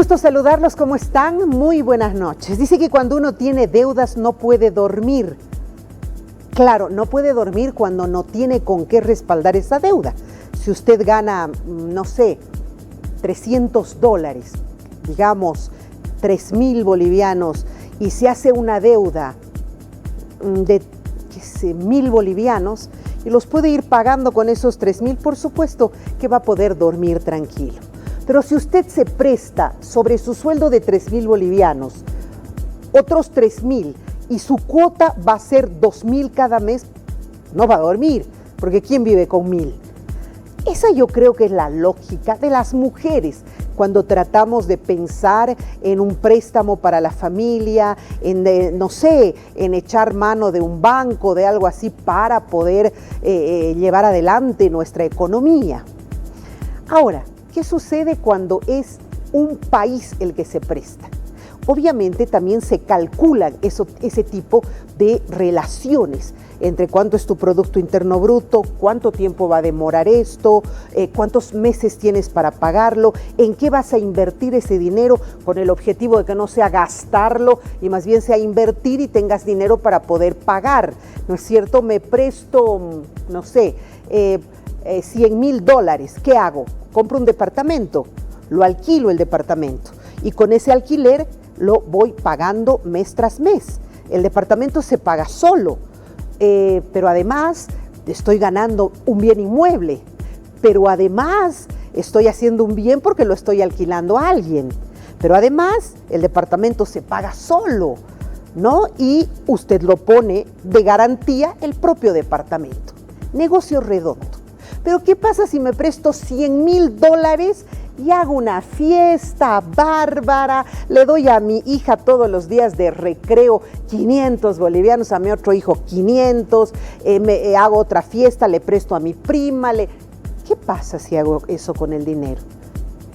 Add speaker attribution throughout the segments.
Speaker 1: gusto saludarlos, ¿cómo están? Muy buenas noches. Dice que cuando uno tiene deudas no puede dormir. Claro, no puede dormir cuando no tiene con qué respaldar esa deuda. Si usted gana, no sé, $300, digamos 3.000 bolivianos, y se hace una deuda de 1.000 bolivianos y los puede ir pagando con esos 3.000, por supuesto que va a poder dormir tranquilo. Pero si usted se presta sobre su sueldo de 3.000 bolivianos, otros 3.000, y su cuota va a ser 2.000 cada mes, no va a dormir, porque ¿quién vive con 1.000? Esa yo creo que es la lógica de las mujeres cuando tratamos de pensar en un préstamo para la familia, no sé, en echar mano de un banco, de algo así para poder llevar adelante nuestra economía. Ahora, ¿qué sucede cuando es un país el que se presta? Obviamente también se calculan ese tipo de relaciones entre cuánto es tu Producto Interno Bruto, cuánto tiempo va a demorar esto, cuántos meses tienes para pagarlo, en qué vas a invertir ese dinero con el objetivo de que no sea gastarlo y más bien sea invertir y tengas dinero para poder pagar, ¿no es cierto? Me presto, no sé, $100.000, ¿qué hago? Compro un departamento, lo alquilo el departamento y con ese alquiler lo voy pagando mes tras mes. El departamento se paga solo, pero además estoy ganando un bien inmueble, pero además estoy haciendo un bien porque lo estoy alquilando a alguien, pero además el departamento se paga solo, ¿no? Y usted lo pone de garantía el propio departamento. Negocio redondo. Pero ¿qué pasa si me presto $100.000 y hago una fiesta bárbara? Le doy a mi hija todos los días de recreo 500 bolivianos, a mi otro hijo 500, hago otra fiesta, le presto a mi prima. ¿Qué pasa si hago eso con el dinero?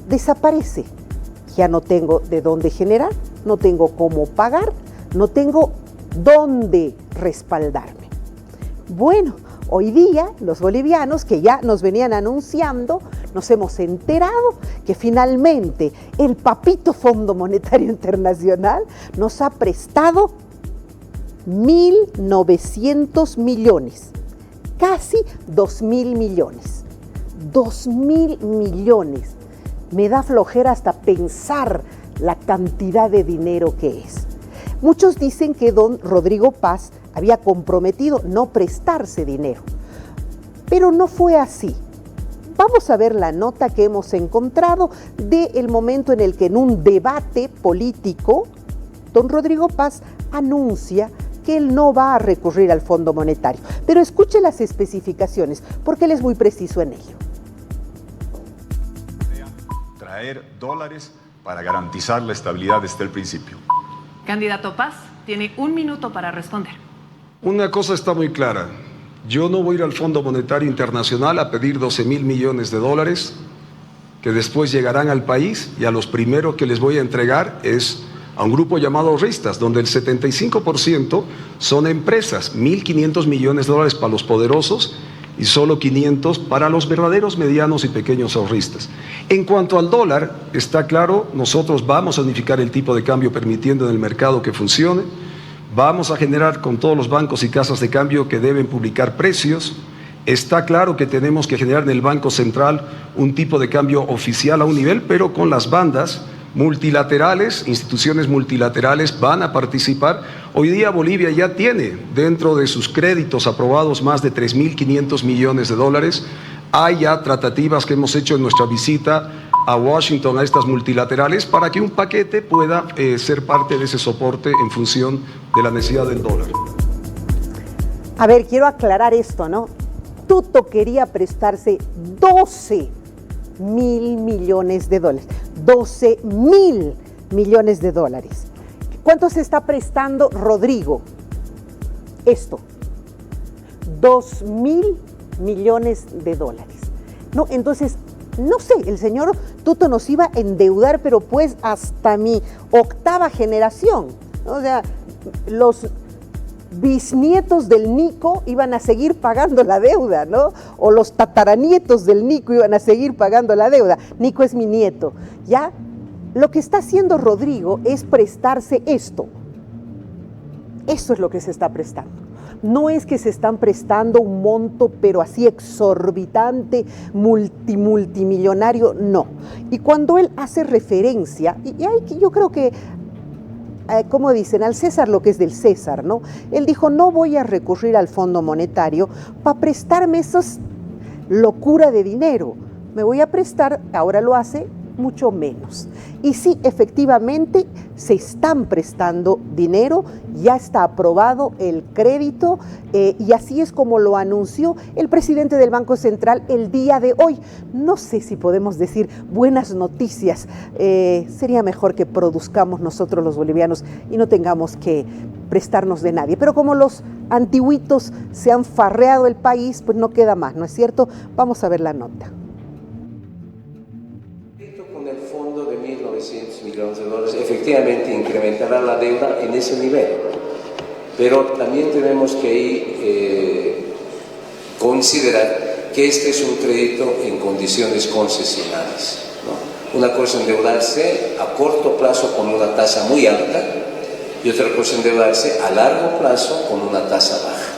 Speaker 1: Desaparece. Ya no tengo de dónde generar, no tengo cómo pagar, no tengo dónde respaldarme. Bueno, hoy día los bolivianos que ya nos venían anunciando, nos hemos enterado que finalmente el papito Fondo Monetario Internacional nos ha prestado 1.900 millones, casi 2.000 millones. 2.000 millones. Me da flojera hasta pensar la cantidad de dinero que es. Muchos dicen que don Rodrigo Paz había comprometido no prestarse dinero, pero no fue así. Vamos a ver la nota que hemos encontrado del momento en el que en un debate político, don Rodrigo Paz anuncia que él no va a recurrir al Fondo Monetario. Pero escuche las especificaciones, porque él es muy preciso en ello.
Speaker 2: Traer dólares para garantizar la estabilidad desde el principio.
Speaker 3: Candidato Paz, tiene 1 minuto para responder.
Speaker 4: Una cosa está muy clara. Yo no voy a ir al Fondo Monetario Internacional a pedir 12.000 millones de dólares que después llegarán al país, y a los primeros que les voy a entregar es a un grupo llamado ahorristas, donde el 75% son empresas, 1.500 millones de dólares para los poderosos y solo 500 para los verdaderos medianos y pequeños ahorristas. En cuanto al dólar, está claro, nosotros vamos a unificar el tipo de cambio permitiendo en el mercado que funcione. Vamos a generar con todos los bancos y casas de cambio que deben publicar precios. Está claro que tenemos que generar en el Banco Central un tipo de cambio oficial a un nivel, pero con las bandas multilaterales, instituciones multilaterales van a participar. Hoy día Bolivia ya tiene dentro de sus créditos aprobados más de 3.500 millones de dólares. Hay ya tratativas que hemos hecho en nuestra visita a Washington, a estas multilaterales, para que un paquete pueda ser parte de ese soporte en función de la necesidad del dólar.
Speaker 1: A ver, quiero aclarar esto, ¿no? Tuto quería prestarse 12.000 millones de dólares. 12.000 millones de dólares. ¿Cuánto se está prestando Rodrigo? Esto. 2.000 millones de dólares. No, entonces, no sé, el señor Tuto nos iba a endeudar, pero pues hasta mi 8ª generación. O sea, los bisnietos del Nico iban a seguir pagando la deuda, ¿no? O los tataranietos del Nico iban a seguir pagando la deuda. Nico es mi nieto, ¿ya? Lo que está haciendo Rodrigo es prestarse esto. Eso es lo que se está prestando. No es que se están prestando un monto, pero así exorbitante, multimillonario, no. Y cuando él hace referencia, yo creo que, como dicen, al César lo que es del César, ¿no? Él dijo, no voy a recurrir al Fondo Monetario para prestarme esas locura de dinero. Me voy a prestar, ahora lo hace, mucho menos. Y sí, efectivamente, se están prestando dinero, ya está aprobado el crédito y así es como lo anunció el presidente del Banco Central el día de hoy. No sé si podemos decir buenas noticias, sería mejor que produzcamos nosotros los bolivianos y no tengamos que prestarnos de nadie. Pero como los antiguitos se han farreado el país, pues no queda más, ¿no es cierto? Vamos a ver la nota.
Speaker 5: Con el fondo de 1.900 millones de dólares, efectivamente incrementará la deuda en ese nivel. Pero también tenemos que considerar que este es un crédito en condiciones concesionales, ¿no? Una cosa es endeudarse a corto plazo con una tasa muy alta y otra cosa es endeudarse a largo plazo con una tasa baja.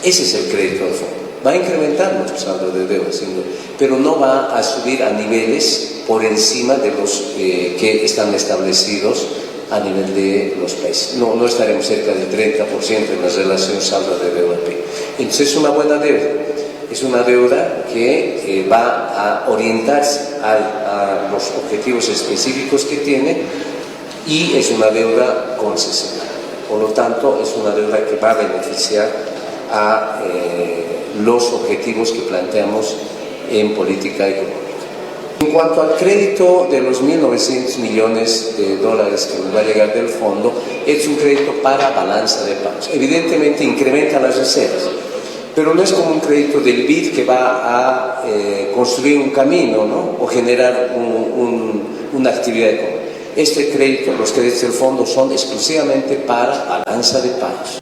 Speaker 5: Ese es el crédito del fondo. Va a incrementar nuestro saldo de deuda, pero no va a subir a niveles por encima de los que están establecidos a nivel de los países. No estaremos cerca del 30% en la relación saldo de deuda PIB. Entonces es una buena deuda. Es una deuda que va a orientarse a los objetivos específicos que tiene y es una deuda concesional. Por lo tanto, es una deuda que va a beneficiar a los objetivos que planteamos en política económica. En cuanto al crédito de los 1.900 millones de dólares que nos va a llegar del fondo, es un crédito para balanza de pagos. Evidentemente incrementa las reservas, pero no es como un crédito del BID que va a construir un camino, ¿no? O generar una actividad económica. Este crédito, los créditos del fondo son exclusivamente para balanza de pagos.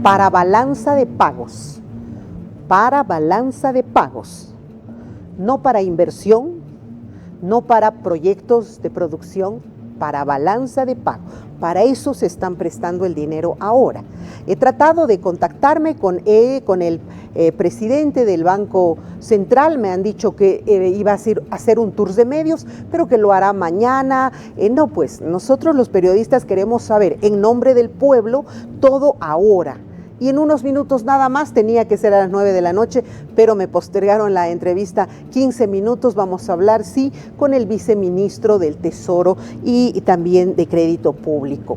Speaker 1: Para balanza de pagos. Para balanza de pagos, no para inversión, no para proyectos de producción, para balanza de pago. Para eso se están prestando el dinero ahora. He tratado de contactarme con el presidente del Banco Central, me han dicho que iba a hacer un tour de medios, pero que lo hará mañana. No, pues nosotros los periodistas queremos saber en nombre del pueblo todo ahora. Y en unos minutos nada más, tenía que ser a las 9 de la noche, pero me postergaron la entrevista 15 minutos. Vamos a hablar, sí, con el viceministro del Tesoro y también de Crédito Público.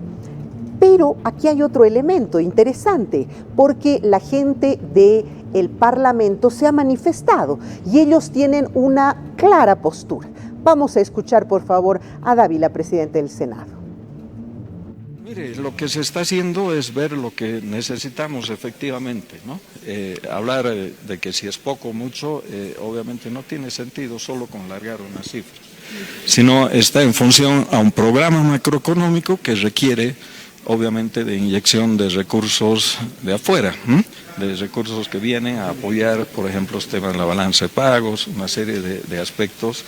Speaker 1: Pero aquí hay otro elemento interesante, porque la gente del Parlamento se ha manifestado y ellos tienen una clara postura. Vamos a escuchar, por favor, a Dávila, presidente del Senado.
Speaker 6: Mire, lo que se está haciendo es ver lo que necesitamos efectivamente, ¿no? Hablar de que si es poco o mucho, obviamente no tiene sentido solo con largar unas cifras, sino está en función a un programa macroeconómico que requiere, obviamente, de inyección de recursos de afuera, de recursos que vienen a apoyar, por ejemplo, los temas de la balanza de pagos, una serie de aspectos,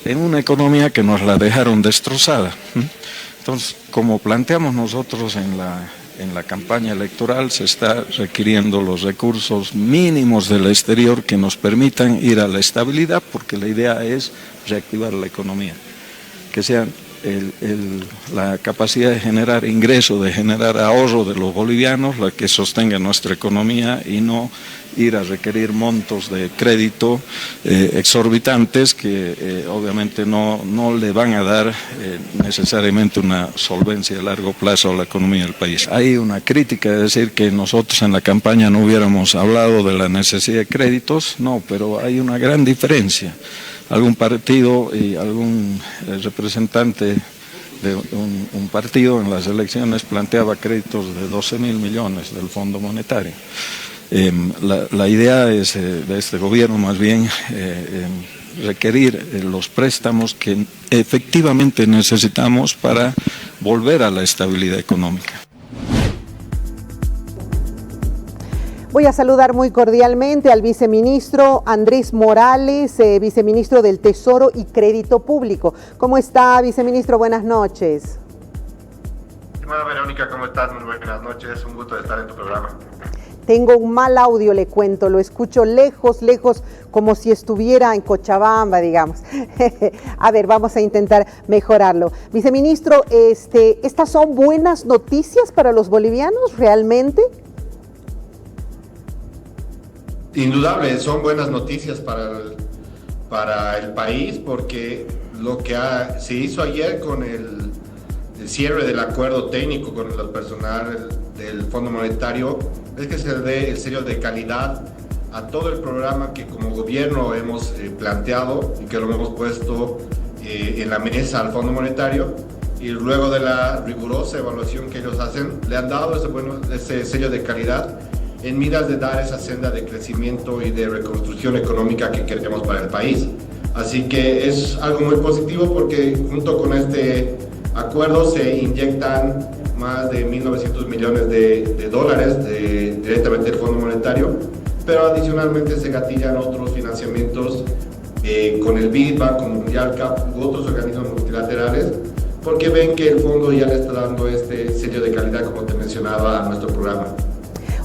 Speaker 6: en una economía que nos la dejaron destrozada. Entonces, como planteamos nosotros en la campaña electoral, se está requiriendo los recursos mínimos del exterior que nos permitan ir a la estabilidad, porque la idea es reactivar la economía, que sean la capacidad de generar ingreso, de generar ahorro de los bolivianos, la que sostenga nuestra economía y no ir a requerir montos de crédito exorbitantes que obviamente no le van a dar necesariamente una solvencia a largo plazo a la economía del país. Hay una crítica de decir que nosotros en la campaña no hubiéramos hablado de la necesidad de créditos, no, pero hay una gran diferencia. Algún partido y algún representante de un partido en las elecciones planteaba créditos de 12.000 millones del Fondo Monetario. La idea es de este gobierno más bien requerir los préstamos que efectivamente necesitamos para volver a la estabilidad económica.
Speaker 1: Voy a saludar muy cordialmente al viceministro Andrés Morales, viceministro del Tesoro y Crédito Público. ¿Cómo está, viceministro? Buenas noches.
Speaker 7: Estimada Verónica, ¿cómo estás? Muy buenas noches, un gusto de estar en tu programa.
Speaker 1: Tengo un mal audio, le cuento, lo escucho lejos, como si estuviera en Cochabamba, digamos. A ver, vamos a intentar mejorarlo. Viceministro, ¿estas son buenas noticias para los bolivianos realmente?
Speaker 7: Indudable, son buenas noticias para el país, porque lo que se hizo ayer con el cierre del acuerdo técnico con el personal del Fondo Monetario es que se dé el sello de calidad a todo el programa que como gobierno hemos planteado y que lo hemos puesto en la mesa al Fondo Monetario, y luego de la rigurosa evaluación que ellos hacen, le han dado ese sello de calidad en miras de dar esa senda de crecimiento y de reconstrucción económica que queremos para el país. Así que es algo muy positivo, porque junto con este acuerdo se inyectan más de 1.900 millones de dólares directamente del Fondo Monetario, pero adicionalmente se gatillan otros financiamientos con el BID, Banco Mundial, CAP u otros organismos multilaterales, porque ven que el fondo ya le está dando este sello de calidad, como te mencionaba, a nuestro programa.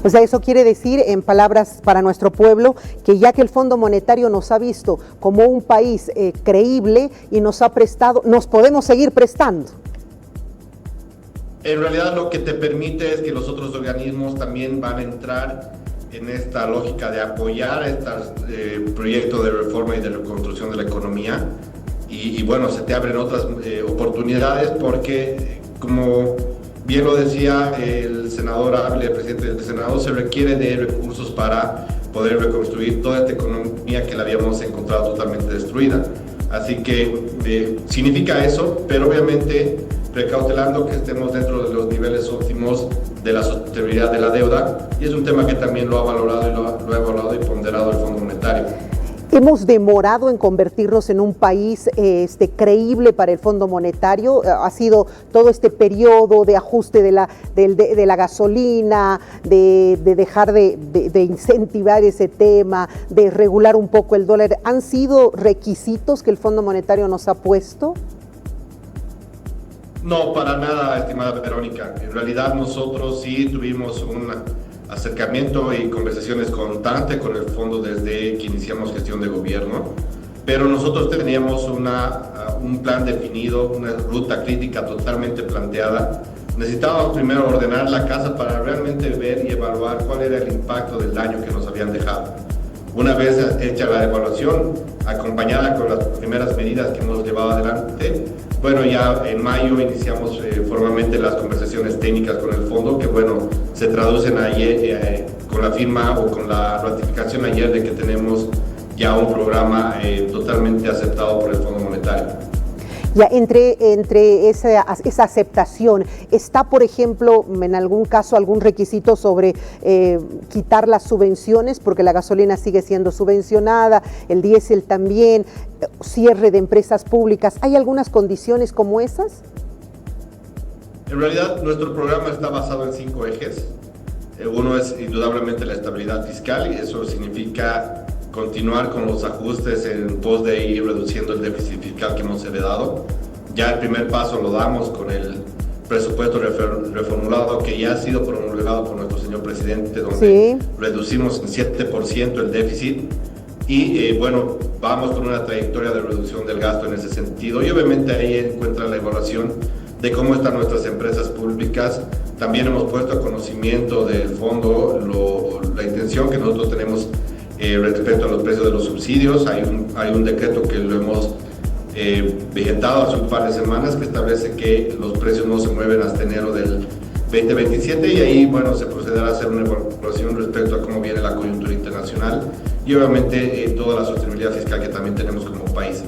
Speaker 1: O sea, eso quiere decir, en palabras para nuestro pueblo, que ya que el Fondo Monetario nos ha visto como un país creíble y nos ha prestado, nos podemos seguir prestando.
Speaker 7: En realidad lo que te permite es que los otros organismos también van a entrar en esta lógica de apoyar este proyecto de reforma y de reconstrucción de la economía, y bueno, se te abren otras oportunidades, porque como bien lo decía el senador Ávila, el presidente del Senado, se requiere de recursos para poder reconstruir toda esta economía que la habíamos encontrado totalmente destruida. Así que significa eso, pero obviamente precautelando que estemos dentro de los niveles óptimos de la sostenibilidad de la deuda, y es un tema que también lo ha valorado y lo ha evaluado y ponderado el Fondo Monetario.
Speaker 1: ¿Hemos demorado en convertirnos en un país creíble para el Fondo Monetario? Ha sido todo este periodo de ajuste de la gasolina, de dejar de incentivar ese tema, de regular un poco el dólar. ¿Han sido requisitos que el Fondo Monetario nos ha puesto?
Speaker 7: No, para nada, estimada Verónica. En realidad nosotros sí tuvimos un acercamiento y conversaciones constantes con el fondo desde que iniciamos gestión de gobierno, pero nosotros teníamos un plan definido, una ruta crítica totalmente planteada. Necesitábamos primero ordenar la casa para realmente ver y evaluar cuál era el impacto del daño que nos habían dejado. Una vez hecha la evaluación, acompañada con las primeras medidas que hemos llevado adelante, bueno, ya en mayo iniciamos formalmente las conversaciones técnicas con el fondo, que bueno, se traducen ayer con la firma o con la ratificación ayer de que tenemos ya un programa totalmente aceptado por el Fondo Monetario.
Speaker 1: Ya entre esa aceptación, ¿está, por ejemplo, en algún caso algún requisito sobre quitar las subvenciones? Porque la gasolina sigue siendo subvencionada, el diésel también, cierre de empresas públicas. ¿Hay algunas condiciones como esas?
Speaker 7: En realidad, nuestro programa está basado en 5 ejes. Uno es indudablemente la estabilidad fiscal, y eso significa continuar con los ajustes en pos de ir reduciendo el déficit fiscal que hemos heredado. Ya el primer paso lo damos con el presupuesto reformulado, que ya ha sido promulgado por nuestro señor presidente, donde reducimos en 7% el déficit, y bueno, vamos con una trayectoria de reducción del gasto en ese sentido, y obviamente ahí encuentra la evaluación de cómo están nuestras empresas públicas. También hemos puesto a conocimiento del fondo la intención que nosotros tenemos respecto a los precios de los subsidios. Hay un decreto que lo hemos vegetado hace un par de semanas, que establece que los precios no se mueven hasta enero del 2027, y ahí bueno, se procederá a hacer una evaluación respecto a cómo viene la coyuntura internacional y obviamente toda la sostenibilidad fiscal que también tenemos como país.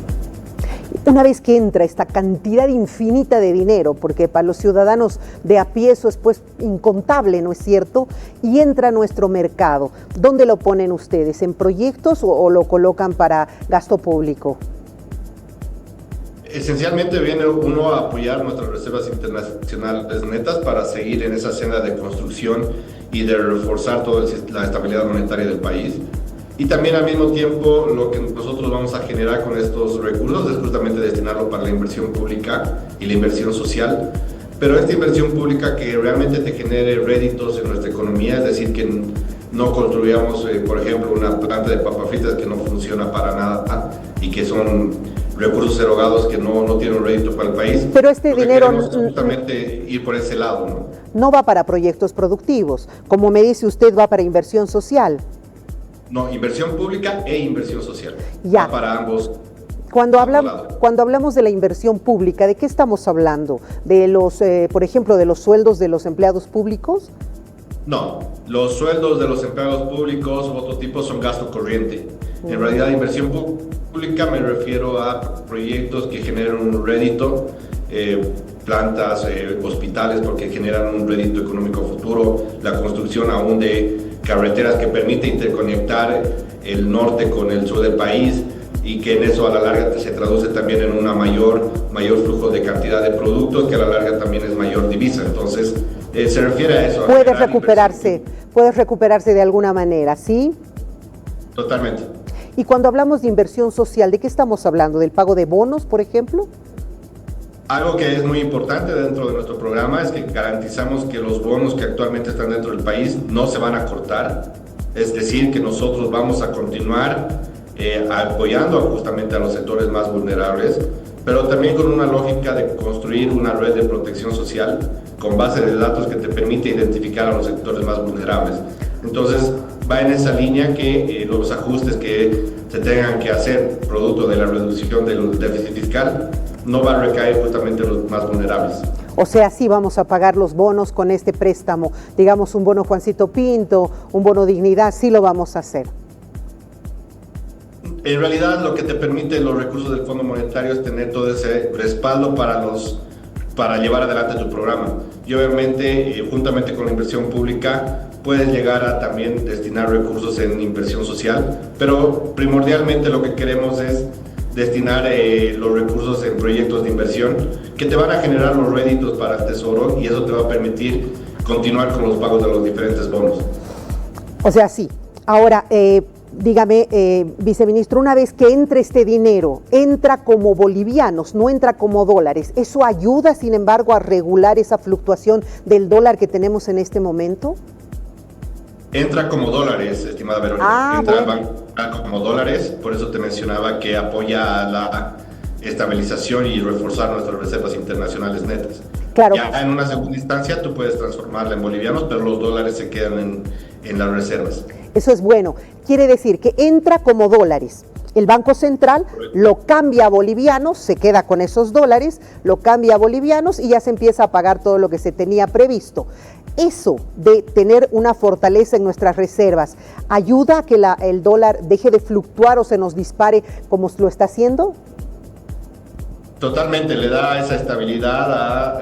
Speaker 1: Una vez que entra esta cantidad infinita de dinero, porque para los ciudadanos de a pie eso es pues incontable, ¿no es cierto? Y entra a nuestro mercado, ¿dónde lo ponen ustedes? ¿En proyectos o lo colocan para gasto público?
Speaker 7: Esencialmente viene uno a apoyar nuestras reservas internacionales netas para seguir en esa senda de construcción y de reforzar toda la estabilidad monetaria del país. Y también al mismo tiempo lo que nosotros vamos a generar con estos recursos es justamente destinarlo para la inversión pública y la inversión social. Pero esta inversión pública que realmente te genere réditos en nuestra economía, es decir, que no construyamos, por ejemplo, una planta de papas fritas que no funciona para nada y que son recursos erogados que no tienen un rédito para el país.
Speaker 1: Pero este dinero
Speaker 7: justamente ir por ese lado, ¿no?
Speaker 1: No va para proyectos productivos, como me dice usted, va para inversión social.
Speaker 7: No, inversión pública e inversión social.
Speaker 1: Ya.
Speaker 7: Va para ambos.
Speaker 1: Cuando hablamos de la inversión pública, ¿de qué estamos hablando? ¿De los, por ejemplo, de los sueldos de los empleados públicos?
Speaker 7: No, los sueldos de los empleados públicos u otro tipo son gasto corriente. En realidad, inversión pública me refiero a proyectos que generan un rédito, plantas, hospitales porque generan un rédito económico futuro, la construcción aún de carreteras que permite interconectar el norte con el sur del país y que en eso a la larga se traduce también en una mayor flujo de cantidad de productos que a la larga también es mayor divisa. Entonces, se refiere a eso.
Speaker 1: Puedes recuperarse de alguna manera, ¿sí?
Speaker 7: Totalmente.
Speaker 1: Y cuando hablamos de inversión social, ¿de qué estamos hablando? ¿Del pago de bonos, por ejemplo?
Speaker 7: Algo que es muy importante dentro de nuestro programa es que garantizamos que los bonos que actualmente están dentro del país no se van a cortar. Es decir, que nosotros vamos a continuar apoyando justamente a los sectores más vulnerables, pero también con una lógica de construir una red de protección social con base de datos que te permite identificar a los sectores más vulnerables. Entonces, va en esa línea que los ajustes que se tengan que hacer producto de la reducción del déficit fiscal no va a recaer justamente en los más vulnerables.
Speaker 1: O sea, sí vamos a pagar los bonos con este préstamo, digamos un bono Juancito Pinto, un bono Dignidad, sí lo vamos a hacer.
Speaker 7: En realidad lo que te permite los recursos del Fondo Monetario es tener todo ese respaldo para llevar adelante tu programa. Y obviamente, juntamente con la inversión pública, puedes llegar a también destinar recursos en inversión social, pero primordialmente lo que queremos es destinar los recursos en proyectos de inversión que te van a generar los réditos para el Tesoro y eso te va a permitir continuar con los pagos de los diferentes bonos.
Speaker 1: O sea, sí. Ahora, dígame, viceministro, una vez que entre este dinero, entra como bolivianos, no entra como dólares, ¿eso ayuda, sin embargo, a regular esa fluctuación del dólar que tenemos en este momento?
Speaker 7: Entra como dólares, estimada Verónica. Entra al banco como dólares, por eso te mencionaba que apoya a la estabilización y reforzar nuestras reservas internacionales netas.
Speaker 1: Claro.
Speaker 7: Ya en una segunda instancia tú puedes transformarla en bolivianos, pero los dólares se quedan en las reservas.
Speaker 1: Eso es bueno. Quiere decir que entra como dólares. El Banco Central lo cambia a bolivianos, se queda con esos dólares, lo cambia a bolivianos y ya se empieza a pagar todo lo que se tenía previsto. Eso de tener una fortaleza en nuestras reservas, ¿ayuda a que el dólar deje de fluctuar o se nos dispare como lo está haciendo?
Speaker 7: Totalmente, le da esa estabilidad a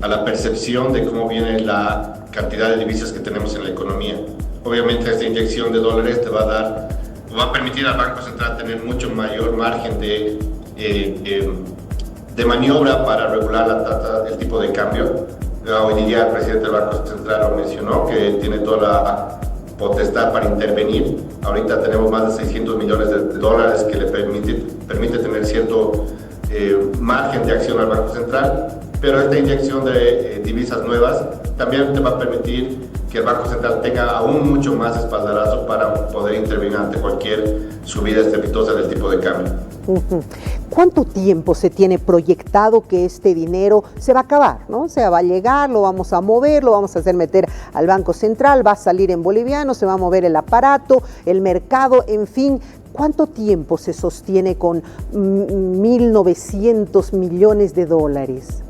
Speaker 7: a la percepción de cómo viene la cantidad de divisas que tenemos en la economía. Obviamente esta inyección de dólares te va a permitir al Banco Central tener mucho mayor margen de maniobra para regular el tipo de cambio. Hoy día el presidente del Banco Central lo mencionó, que tiene toda la potestad para intervenir. Ahorita tenemos más de 600 millones de dólares que le permite tener cierto margen de acción al Banco Central, pero esta inyección de divisas nuevas también te va a permitir que el Banco Central tenga aún mucho más espaldarazo para poder intervenir ante cualquier subida estrepitosa del tipo de cambio.
Speaker 1: ¿Cuánto tiempo se tiene proyectado que este dinero se va a acabar, ¿no? O sea, va a llegar, lo vamos a mover, lo vamos a hacer meter al Banco Central, va a salir en boliviano, se va a mover el aparato, el mercado, en fin. ¿Cuánto tiempo se sostiene con 1.900 millones de dólares?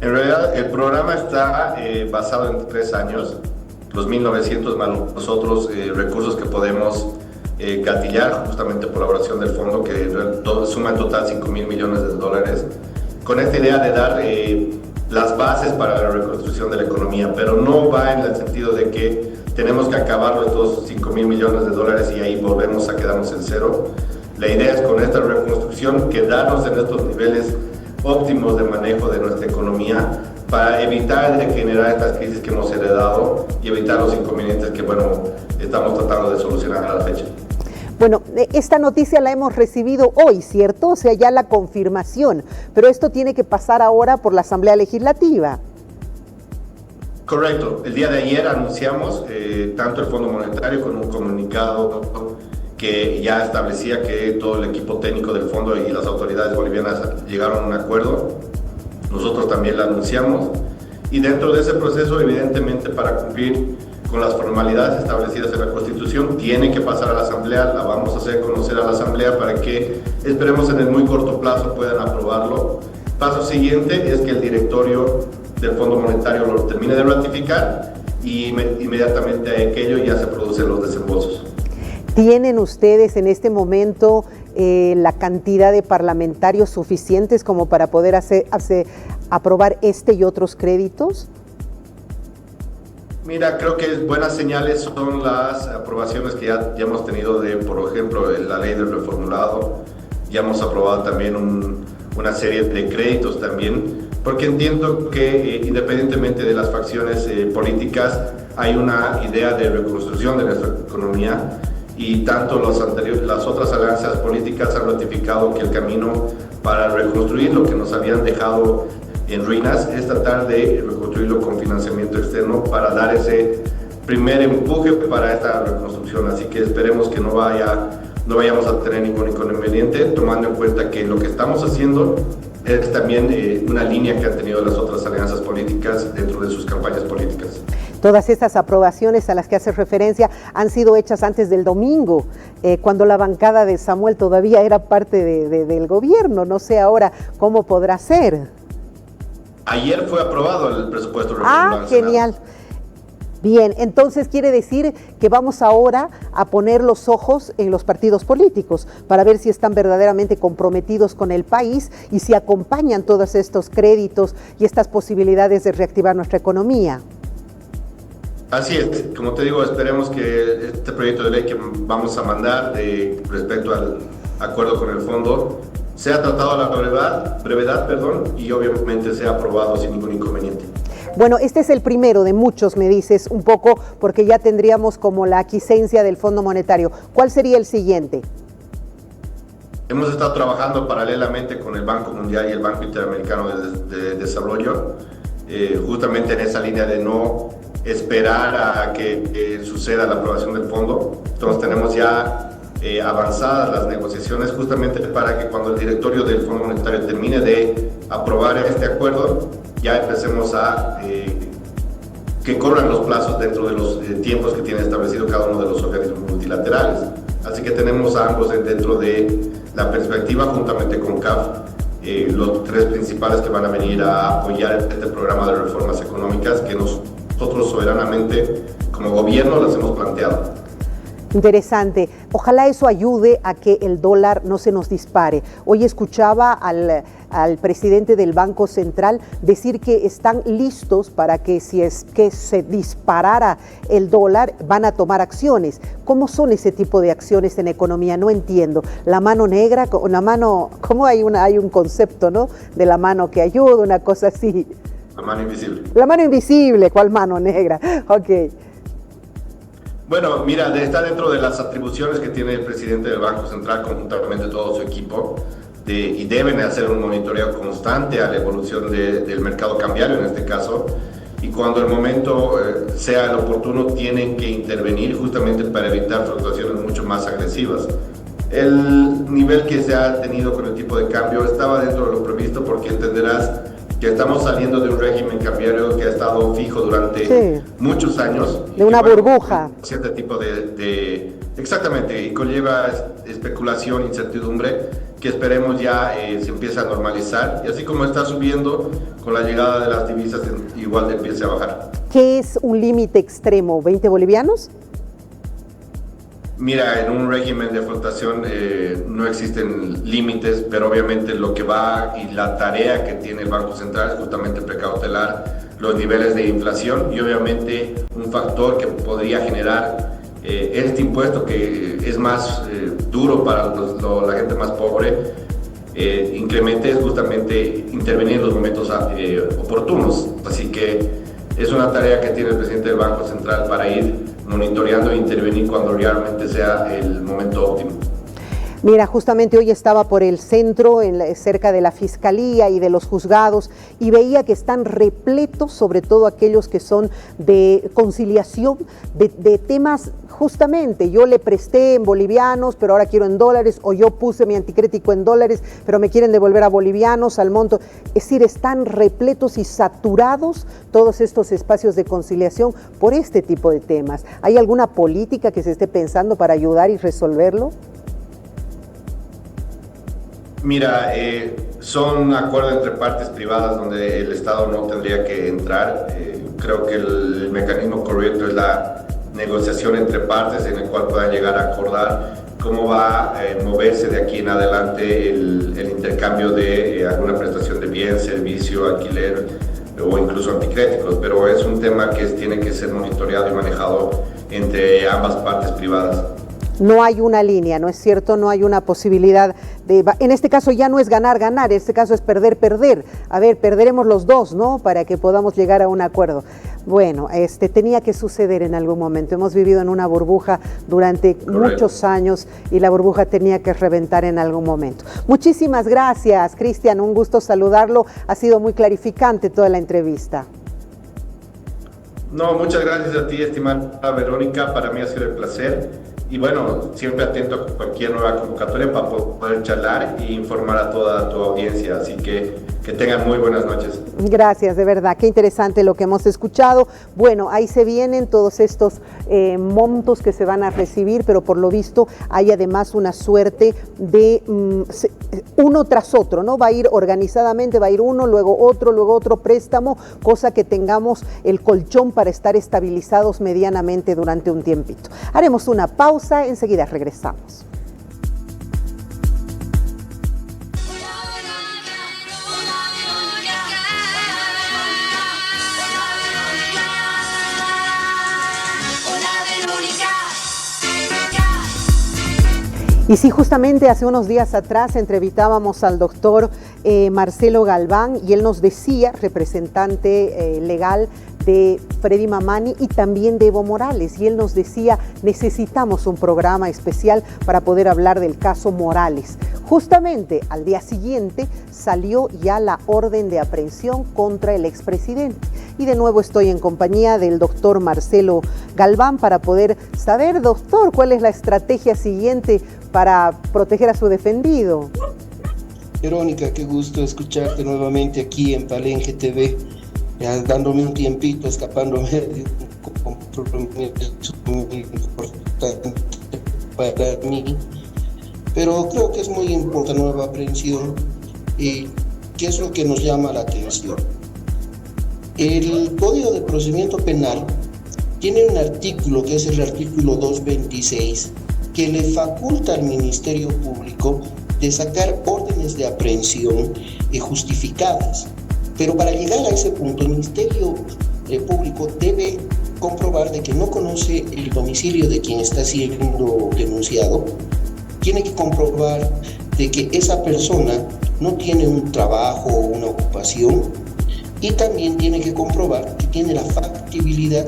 Speaker 7: En realidad, el programa está basado en 3 años, los 1.900 más los otros recursos que podemos gatillar justamente por la elaboración del fondo, que suma en total 5.000 millones de dólares, con esta idea de dar las bases para la reconstrucción de la economía, pero no va en el sentido de que tenemos que acabar estos 5.000 millones de dólares y ahí volvemos a quedarnos en cero. La idea es con esta reconstrucción quedarnos en estos niveles óptimos de manejo de nuestra economía para evitar de generar estas crisis que hemos heredado y evitar los inconvenientes que, bueno, estamos tratando de solucionar a la fecha.
Speaker 1: Bueno, esta noticia la hemos recibido hoy, ¿cierto? O sea, ya la confirmación, pero esto tiene que pasar ahora por la Asamblea Legislativa.
Speaker 7: Correcto. El día de ayer anunciamos tanto el Fondo Monetario con un comunicado que ya establecía que todo el equipo técnico del fondo y las autoridades bolivianas llegaron a un acuerdo. Nosotros también la anunciamos y dentro de ese proceso, evidentemente, para cumplir con las formalidades establecidas en la Constitución, tiene que pasar a la Asamblea. La vamos a hacer conocer a la Asamblea para que, esperemos, en el muy corto plazo puedan aprobarlo. Paso siguiente es que el directorio del Fondo Monetario lo termine de ratificar y inmediatamente a aquello ya se producen los desembolsos.
Speaker 1: ¿Tienen ustedes en este momento la cantidad de parlamentarios suficientes como para poder aprobar este y otros créditos?
Speaker 7: Mira, creo que buenas señales son las aprobaciones que ya hemos tenido de, por ejemplo, la ley del reformulado. Ya hemos aprobado también una serie de créditos también, porque entiendo que independientemente de las facciones políticas, hay una idea de reconstrucción de nuestra economía y tanto las otras alianzas políticas han ratificado que el camino para reconstruir lo que nos habían dejado en ruinas es tratar de reconstruirlo con financiamiento externo para dar ese primer empuje para esta reconstrucción. Así que esperemos que no vayamos a tener ningún inconveniente, tomando en cuenta que lo que estamos haciendo es también una línea que han tenido las otras alianzas políticas dentro de sus campañas políticas.
Speaker 1: Todas estas aprobaciones a las que hace referencia han sido hechas antes del domingo, cuando la bancada de Samuel todavía era parte del gobierno. No sé ahora cómo podrá ser.
Speaker 7: Ayer fue aprobado el presupuesto reformulado.
Speaker 1: Ah, genial. Bien, entonces quiere decir que vamos ahora a poner los ojos en los partidos políticos para ver si están verdaderamente comprometidos con el país y si acompañan todos estos créditos y estas posibilidades de reactivar nuestra economía.
Speaker 7: Así es, como te digo, esperemos que este proyecto de ley que vamos a mandar respecto al acuerdo con el fondo sea tratado a la brevedad, y obviamente sea aprobado sin ningún inconveniente.
Speaker 1: Bueno, este es el primero de muchos, me dices, un poco, porque ya tendríamos como la aquiescencia del Fondo Monetario. ¿Cuál sería el siguiente?
Speaker 7: Hemos estado trabajando paralelamente con el Banco Mundial y el Banco Interamericano de Desarrollo, justamente en esa línea de no esperar a que suceda la aprobación del fondo. Entonces tenemos ya avanzadas las negociaciones justamente para que cuando el directorio del Fondo Monetario termine de aprobar este acuerdo, ya empecemos a que corran los plazos dentro de los tiempos que tiene establecido cada uno de los organismos multilaterales. Así que tenemos a ambos dentro de la perspectiva, juntamente con CAF, los tres principales que van a venir a apoyar este programa de reformas económicas que nosotros soberanamente como gobierno las hemos planteado.
Speaker 1: Interesante. Ojalá eso ayude a que el dólar no se nos dispare. Hoy escuchaba al presidente del Banco Central decir que están listos para que si es que se disparara el dólar, van a tomar acciones. ¿Cómo son ese tipo de acciones en economía? No entiendo. La mano negra, una mano, ¿cómo hay un concepto, ¿no? De la mano que ayuda, una cosa así.
Speaker 7: La mano invisible.
Speaker 1: La mano invisible, ¿cuál mano negra? Ok.
Speaker 7: Bueno, mira, está dentro de las atribuciones que tiene el presidente del Banco Central conjuntamente todo su equipo y deben hacer un monitoreo constante a la evolución del mercado cambiario en este caso, y cuando el momento sea el oportuno tienen que intervenir justamente para evitar fluctuaciones mucho más agresivas. El nivel que se ha tenido con el tipo de cambio estaba dentro de lo previsto, porque entenderás que estamos saliendo de un régimen cambiario que ha estado fijo durante muchos años.
Speaker 1: De una burbuja.
Speaker 7: Cierto tipo exactamente, y conlleva especulación, incertidumbre, que esperemos ya se empiece a normalizar. Y así como está subiendo, con la llegada de las divisas igual empiece a bajar.
Speaker 1: ¿Qué es un límite extremo? ¿20 bolivianos?
Speaker 7: Mira, en un régimen de flotación no existen límites, pero obviamente lo que va y la tarea que tiene el Banco Central es justamente precautelar los niveles de inflación, y obviamente un factor que podría generar este impuesto que es más duro para la gente más pobre, incremente es justamente intervenir en los momentos oportunos. Así que es una tarea que tiene el presidente del Banco Central para ir monitoreando e intervenir cuando realmente sea el momento óptimo.
Speaker 1: Mira, justamente hoy estaba por el centro, cerca de la Fiscalía y de los juzgados, y veía que están repletos, sobre todo aquellos que son de conciliación, de temas. Justamente, yo le presté en bolivianos, pero ahora quiero en dólares, o yo puse mi anticrético en dólares, pero me quieren devolver a bolivianos, al monto. Es decir, están repletos y saturados todos estos espacios de conciliación por este tipo de temas. ¿Hay alguna política que se esté pensando para ayudar y resolverlo?
Speaker 7: Mira, son acuerdos entre partes privadas donde el Estado no tendría que entrar. Creo que el mecanismo correcto es la negociación entre partes en el cual puedan llegar a acordar cómo va a moverse de aquí en adelante el intercambio de alguna prestación de bien, servicio, alquiler o incluso anticréticos, pero es un tema que tiene que ser monitoreado y manejado entre ambas partes privadas.
Speaker 1: No hay una línea, ¿no es cierto? No hay una posibilidad de... En este caso ya no es ganar, ganar, en este caso es perder, perder. A ver, perderemos los dos, ¿no? Para que podamos llegar a un acuerdo. Bueno, tenía que suceder en algún momento. Hemos vivido en una burbuja durante muchos años y la burbuja tenía que reventar en algún momento. Muchísimas gracias, Cristian. Un gusto saludarlo. Ha sido muy clarificante toda la entrevista.
Speaker 7: No, muchas gracias a ti, estimada Verónica. Para mí ha sido el placer. Y bueno, siempre atento a cualquier nueva convocatoria para poder charlar e informar a toda tu audiencia. Así que tengan muy buenas noches.
Speaker 1: Gracias, de verdad, qué interesante lo que hemos escuchado. Bueno, ahí se vienen todos estos montos que se van a recibir, pero por lo visto hay además una suerte de uno tras otro, ¿no? Va a ir organizadamente, va a ir uno, luego otro préstamo, cosa que tengamos el colchón para estar estabilizados medianamente durante un tiempito. Haremos una pausa, enseguida regresamos. Y sí, justamente hace unos días atrás entrevistábamos al doctor Marcelo Galván y él nos decía, representante legal de Freddy Mamani y también de Evo Morales, y él nos decía, necesitamos un programa especial para poder hablar del caso Morales. Justamente al día siguiente salió ya la orden de aprehensión contra el expresidente. Y de nuevo estoy en compañía del doctor Marcelo Galván para poder saber, doctor, cuál es la estrategia siguiente para proteger a su defendido.
Speaker 8: Verónica, qué gusto escucharte nuevamente aquí en Palenque TV, ya dándome un tiempito, escapándome de un compromiso muy importante para mí. Pero creo que es muy importante la nueva aprehensión y qué es lo que nos llama la atención. El Código de Procedimiento Penal tiene un artículo que es el artículo 226 que le faculta al Ministerio Público de sacar órdenes de aprehensión justificadas. Pero para llegar a ese punto, el Ministerio Público debe comprobar de que no conoce el domicilio de quien está siendo denunciado, tiene que comprobar de que esa persona no tiene un trabajo o una ocupación y también tiene que comprobar que tiene la factibilidad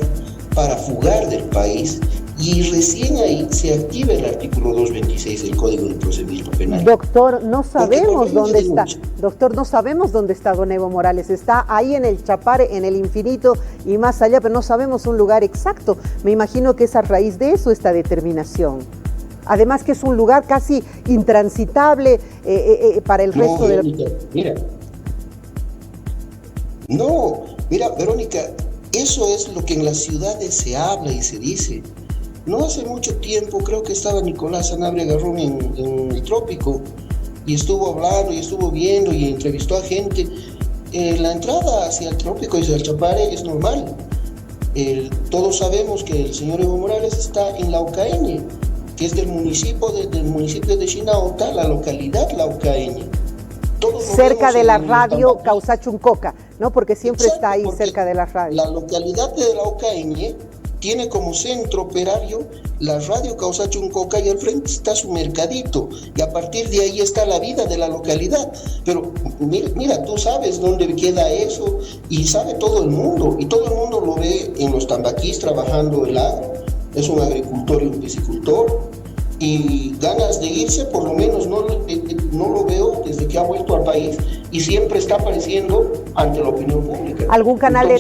Speaker 8: para fugar del país y recién ahí se activa el artículo 226 del Código de Procedimiento Penal.
Speaker 1: Doctor, no sabemos dónde está. Doctor, no sabemos dónde está don Evo Morales. Está ahí en el Chapare, en el infinito y más allá, pero no sabemos un lugar exacto. Me imagino que es a raíz de eso esta determinación. Además que es un lugar casi intransitable para el resto de la...
Speaker 8: Mira, Verónica, eso es lo que en las ciudades se habla y se dice. No hace mucho tiempo, creo que estaba Nicolás Sanabria Garrón en el Trópico y estuvo hablando y estuvo viendo y entrevistó a gente. La entrada hacia el Trópico y hacia el Chapare es normal. Todos sabemos que el señor Evo Morales está en Laucaeñe, que es del municipio de Chinauta, la localidad Laucaeñe.
Speaker 1: Cerca de la radio Causachuncoca, ¿no? Porque siempre está ahí cerca de la radio.
Speaker 8: La localidad de Laucaeñe tiene como centro operario la radio Causachuncoca y al frente está su mercadito y a partir de ahí está la vida de la localidad. Pero mira, tú sabes dónde queda eso y sabe todo el mundo y todo el mundo lo ve en los tambaquís trabajando el agro. Es un agricultor y un piscicultor y ganas de irse por lo menos no lo veo desde que ha vuelto al país y siempre está apareciendo ante la opinión pública.
Speaker 1: ¿Algún canal de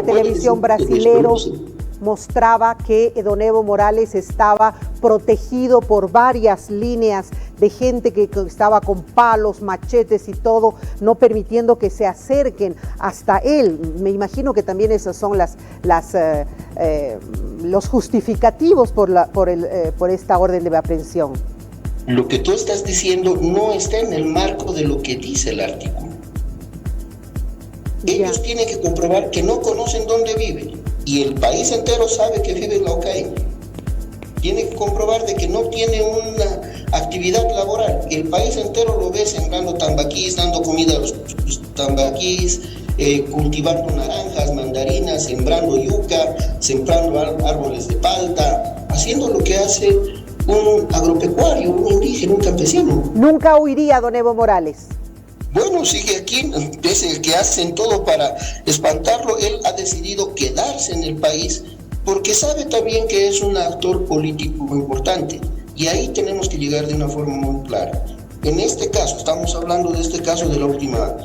Speaker 1: televisión, brasilero mostraba que don Evo Morales estaba protegido por varias líneas de gente que estaba con palos, machetes y todo, no permitiendo que se acerquen hasta él? Me imagino que también esas son los justificativos por esta orden de aprehensión.
Speaker 8: Lo que tú estás diciendo no está en el marco de lo que dice el artículo. Ellos tienen que comprobar que no conocen dónde viven y el país entero sabe que vive en la OCAI. Tienen que comprobar de que no tiene una actividad laboral. El país entero lo ve sembrando tambaquís, dando comida a los tambaquís, cultivando naranjas, mandarinas, sembrando yuca, sembrando árboles de palta, haciendo lo que hace un agropecuario, un indígena, un campesino.
Speaker 1: ¿Nunca huiría don Evo Morales?
Speaker 8: Bueno, sigue aquí, es el que hacen todo para espantarlo. Él ha decidido quedarse en el país porque sabe también que es un actor político muy importante y ahí tenemos que llegar de una forma muy clara. En este caso, estamos hablando de este caso de la última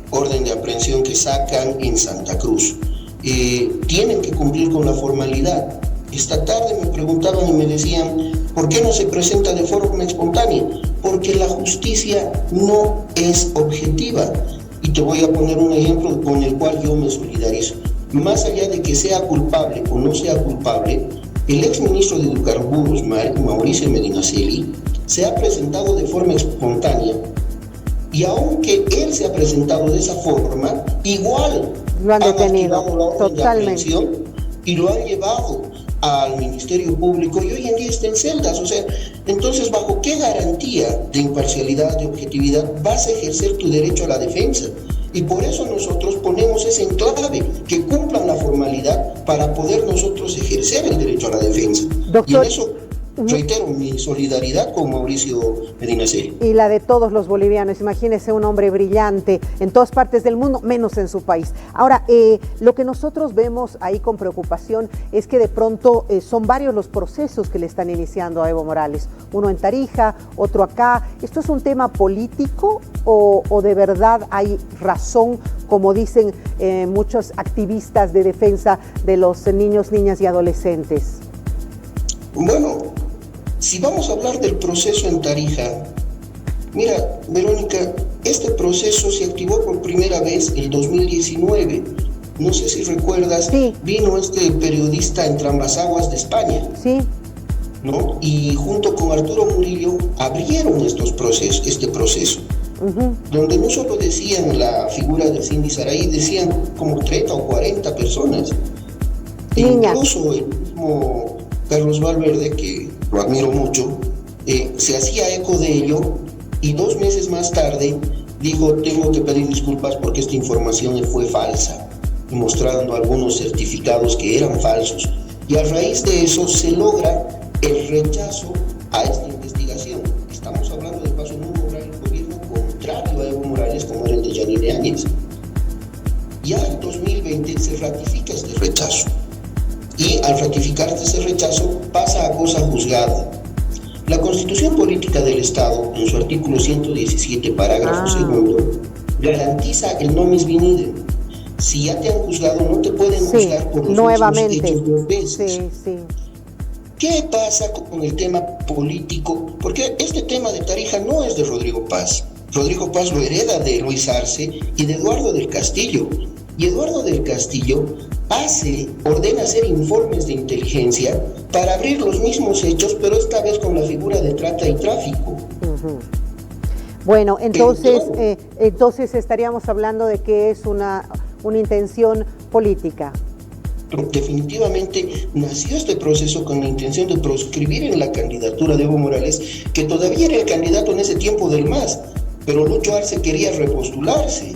Speaker 8: orden de aprehensión que sacan en Santa Cruz. Tienen que cumplir con la formalidad. Esta tarde me preguntaban y me decían, ¿por qué no se presenta de forma espontánea? Porque la justicia no es objetiva. Y te voy a poner un ejemplo con el cual yo me solidarizo. Más allá de que sea culpable o no sea culpable, el exministro de Hidrocarburos, Mauricio Medinaceli, se ha presentado de forma espontánea. Y aunque él se ha presentado de esa forma, igual
Speaker 1: lo han detenido
Speaker 8: activado la orden de aprehensión y lo han llevado al Ministerio Público y hoy en día está en celdas. O sea, entonces, ¿bajo qué garantía de imparcialidad, de objetividad vas a ejercer tu derecho a la defensa? Y por eso nosotros ponemos ese enclave, que cumplan la formalidad para poder nosotros ejercer el derecho a la defensa. Doctor, y en eso reitero mi solidaridad con Mauricio Medinaceli.
Speaker 1: Y la de todos los bolivianos. Imagínese un hombre brillante en todas partes del mundo, menos en su país. Ahora, lo que nosotros vemos ahí con preocupación es que de pronto son varios los procesos que le están iniciando a Evo Morales. Uno en Tarija, otro acá. ¿Esto es un tema político o de verdad hay razón, como dicen muchos activistas de defensa de los niños, niñas y adolescentes?
Speaker 8: Bueno, si vamos a hablar del proceso en Tarija, mira, Verónica, este proceso se activó por primera vez en 2019. No sé si recuerdas, vino este periodista en Trambasaguas de España.
Speaker 1: Sí.
Speaker 8: ¿No? Y junto con Arturo Murillo abrieron este proceso. Donde no solo decían la figura de Cindy Saraí, decían como 30 o 40 personas. E incluso el mismo Carlos Valverde, que lo admiro mucho, se hacía eco de ello y 2 meses más tarde dijo, tengo que pedir disculpas porque esta información fue falsa, y mostrando algunos certificados que eran falsos. Y a raíz de eso se logra el rechazo a esta investigación. Estamos hablando de paso de un gobierno contrario a Evo Morales, como era el de Yanine Áñez. Ya en 2020 se ratifica este rechazo. Y al ratificarse ese rechazo pasa a cosa juzgada. La Constitución Política del Estado, en su artículo 117, parágrafo segundo, garantiza el non bis in idem. Si ya te han juzgado, no te pueden juzgar por los mismos hechos 2 veces. ¿Qué pasa con el tema político? Porque este tema de Tarija no es de Rodrigo Paz. Rodrigo Paz lo hereda de Luis Arce y de Eduardo del Castillo. Y Eduardo del Castillo ordena hacer informes de inteligencia para abrir los mismos hechos, pero esta vez con la figura de trata y tráfico.
Speaker 1: Bueno, entonces estaríamos hablando de que es una intención política.
Speaker 8: Definitivamente nació este proceso con la intención de proscribir en la candidatura de Evo Morales, que todavía era el candidato en ese tiempo del MAS, pero Lucho Arce quería repostularse.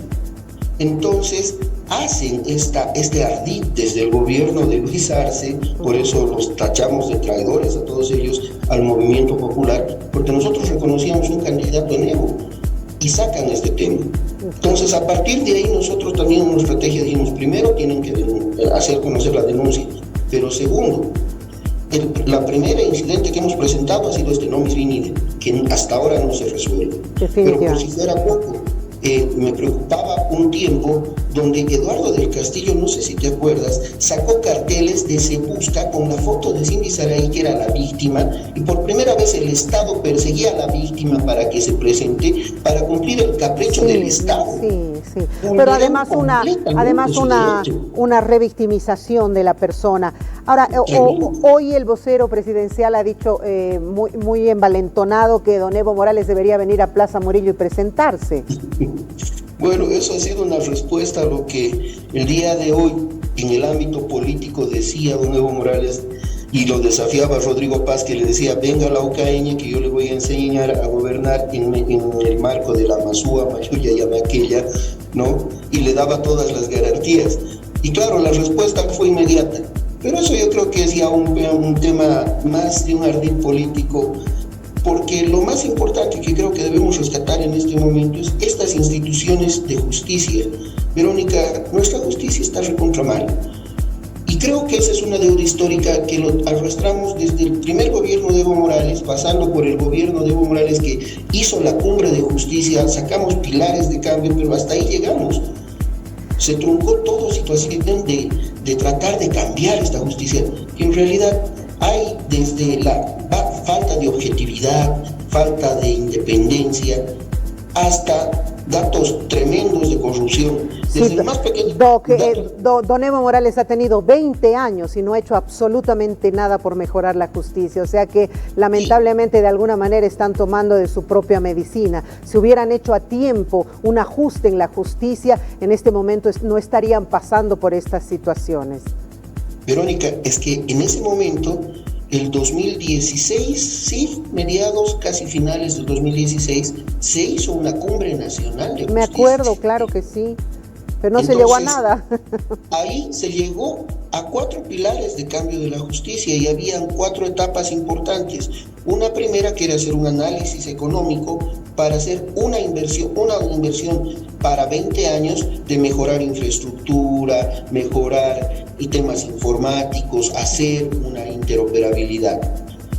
Speaker 8: Entonces, hacen este ardid desde el gobierno de Luis Arce, por eso los tachamos de traidores a todos ellos al movimiento popular, porque nosotros reconocíamos un candidato en Evo y sacan este tema. Entonces, a partir de ahí nosotros también en nuestra estrategia dijimos, primero tienen que hacer conocer la denuncia, pero segundo, la primera incidente que hemos presentado ha sido este nomis vinide, que hasta ahora no se resuelve. Pero por si fuera poco, me preocupaba un tiempo donde Eduardo del Castillo, no sé si te acuerdas, sacó carteles de Se Busca con la foto de Cindy Saraí, que era la víctima, y por primera vez el Estado perseguía a la víctima para que se presente, para cumplir el capricho del Estado.
Speaker 1: Sí. Pero además una revictimización de la persona. Ahora, hoy el vocero presidencial ha dicho muy envalentonado que don Evo Morales debería venir a Plaza Murillo y presentarse.
Speaker 8: Bueno, eso ha sido una respuesta a lo que el día de hoy en el ámbito político decía don Evo Morales, y lo desafiaba Rodrigo Paz, que le decía, venga la Ucaeña que yo le voy a enseñar a gobernar en el marco de la Masúa, Mayuya y Amaqueya, ¿no? Y le daba todas las garantías. Y claro, la respuesta fue inmediata. Pero eso yo creo que es ya un tema más de un ardid político, porque lo más importante que creo que debemos rescatar en este momento es estas instituciones de justicia. Verónica, nuestra justicia está recontra mal. Y creo que esa es una deuda histórica que lo arrastramos desde el primer gobierno de Evo Morales, pasando por el gobierno de Evo Morales que hizo la cumbre de justicia, sacamos pilares de cambio, pero hasta ahí llegamos. Se truncó todo situación de tratar de cambiar esta justicia, que en realidad hay desde la falta de objetividad, falta de independencia, hasta datos tremendos de corrupción. Desde el más pequeño.
Speaker 1: Don Evo Morales ha tenido 20 años y no ha hecho absolutamente nada por mejorar la justicia, o sea que lamentablemente de alguna manera están tomando de su propia medicina. Si hubieran hecho a tiempo un ajuste en la justicia, en este momento no estarían pasando por estas situaciones.
Speaker 8: Verónica, es que en ese momento, el 2016, sí, mediados, casi finales del 2016, se hizo una cumbre nacional de justicia.
Speaker 1: Me acuerdo, claro que sí. Pero no se llegó a nada.
Speaker 8: Ahí se llegó a 4 pilares de cambio de la justicia y habían 4 etapas importantes. Una primera que era hacer un análisis económico para hacer una inversión para 20 años de mejorar infraestructura, mejorar temas informáticos, hacer una interoperabilidad.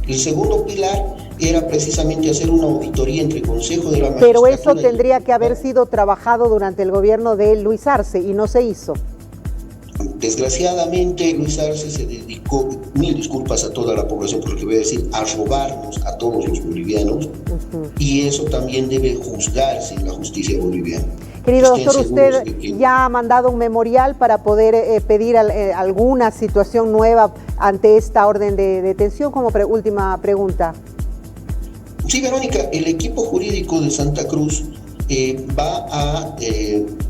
Speaker 8: El segundo pilar era precisamente hacer una auditoría entre el Consejo de la Magistratura.
Speaker 1: Pero eso tendría que haber sido trabajado durante el gobierno de Luis Arce y no se hizo.
Speaker 8: Desgraciadamente, Luis Arce se dedicó, mil disculpas a toda la población por lo que voy a decir, a robarnos a todos los bolivianos, y eso también debe juzgarse en la justicia boliviana.
Speaker 1: Querido doctor, usted ya ha mandado un memorial para poder pedir alguna situación nueva ante esta orden de detención. Como última pregunta.
Speaker 8: Sí, Verónica, el equipo jurídico de Santa Cruz va a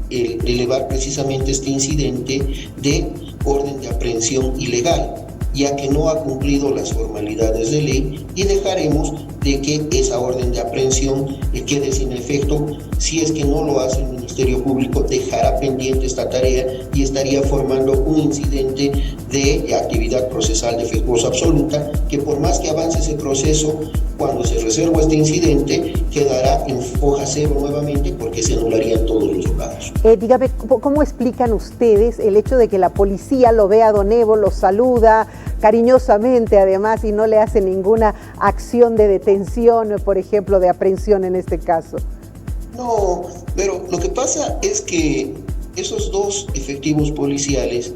Speaker 8: elevar precisamente este incidente de orden de aprehensión ilegal, ya que no ha cumplido las formalidades de ley, y dejaremos de que esa orden de aprehensión quede sin efecto. Si es que no lo hace el Ministerio Público, dejará pendiente esta tarea y estaría formando un incidente de actividad procesal defectuosa absoluta, que por más que avance ese proceso, cuando se resuelva este incidente, quedará en foja cero nuevamente, porque se anularían todos los juzgados.
Speaker 1: Dígame, ¿cómo explican ustedes el hecho de que la policía lo vea a don Evo, lo saluda cariñosamente además y no le hace ninguna acción de detención, por ejemplo, de aprehensión en este caso?
Speaker 8: No, pero lo que pasa es que esos 2 efectivos policiales,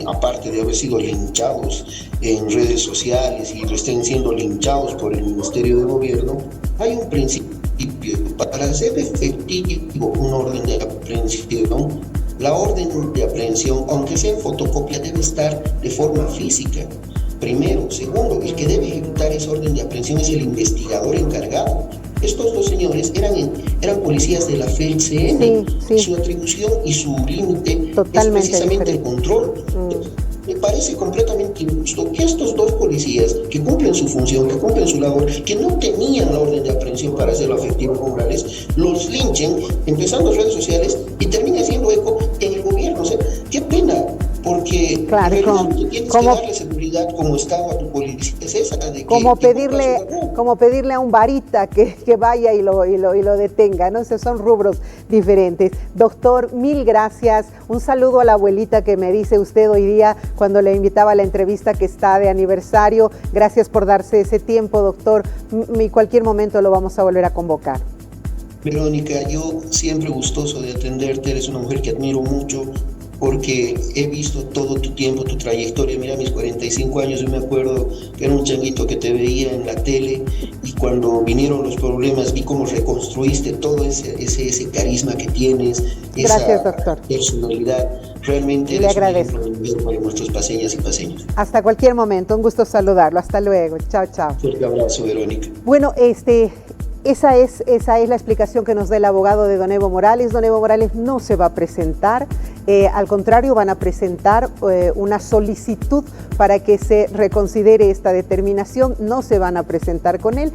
Speaker 8: aparte de haber sido linchados en redes sociales y estén siendo linchados por el Ministerio de Gobierno, hay un principio. Para hacer efectivo un orden de aprehensión, la orden de aprehensión, aunque sea en fotocopia, debe estar de forma física. Primero. Segundo, el que debe ejecutar esa orden de aprehensión es el investigador encargado. Estos 2 señores eran policías de la FELCN. Sí. Su atribución y su límite es precisamente el control. Me parece completamente injusto que estos 2 policías que cumplen su función, que cumplen su labor, que no tenían la orden de aprehensión para hacerlo efectivo con Morales, los linchen, empezando redes sociales, y termine haciendo eco en el gobierno. O sea, Porque
Speaker 1: claro,
Speaker 8: de verdad, tú tienes
Speaker 1: como,
Speaker 8: que darle seguridad como Estado a tu policía, es esa, de
Speaker 1: como
Speaker 8: que
Speaker 1: pedirle a un varita que vaya y lo detenga, ¿no? Esos son rubros diferentes. Doctor, mil gracias. Un saludo a la abuelita que me dice usted hoy día cuando le invitaba a la entrevista que está de aniversario. Gracias por darse ese tiempo, doctor. En cualquier momento lo vamos a volver a convocar.
Speaker 8: Verónica, yo siempre gustoso de atenderte, eres una mujer que admiro mucho porque he visto todo tu tiempo, tu trayectoria. Mira, mis 45 años, yo me acuerdo que era un changuito que te veía en la tele y cuando vinieron los problemas vi cómo reconstruiste todo ese carisma que tienes,
Speaker 1: Gracias, doctor.
Speaker 8: Personalidad. Realmente
Speaker 1: le agradezco
Speaker 8: para nuestros paseñas y paseños.
Speaker 1: Hasta cualquier momento, un gusto saludarlo. Hasta luego. Chao, chao.
Speaker 8: Fuerte abrazo, Verónica.
Speaker 1: Bueno, esa es la explicación que nos da el abogado de Don Evo Morales. Don Evo Morales no se va a presentar, al contrario, van a presentar una solicitud para que se reconsidere esta determinación. No se van a presentar con él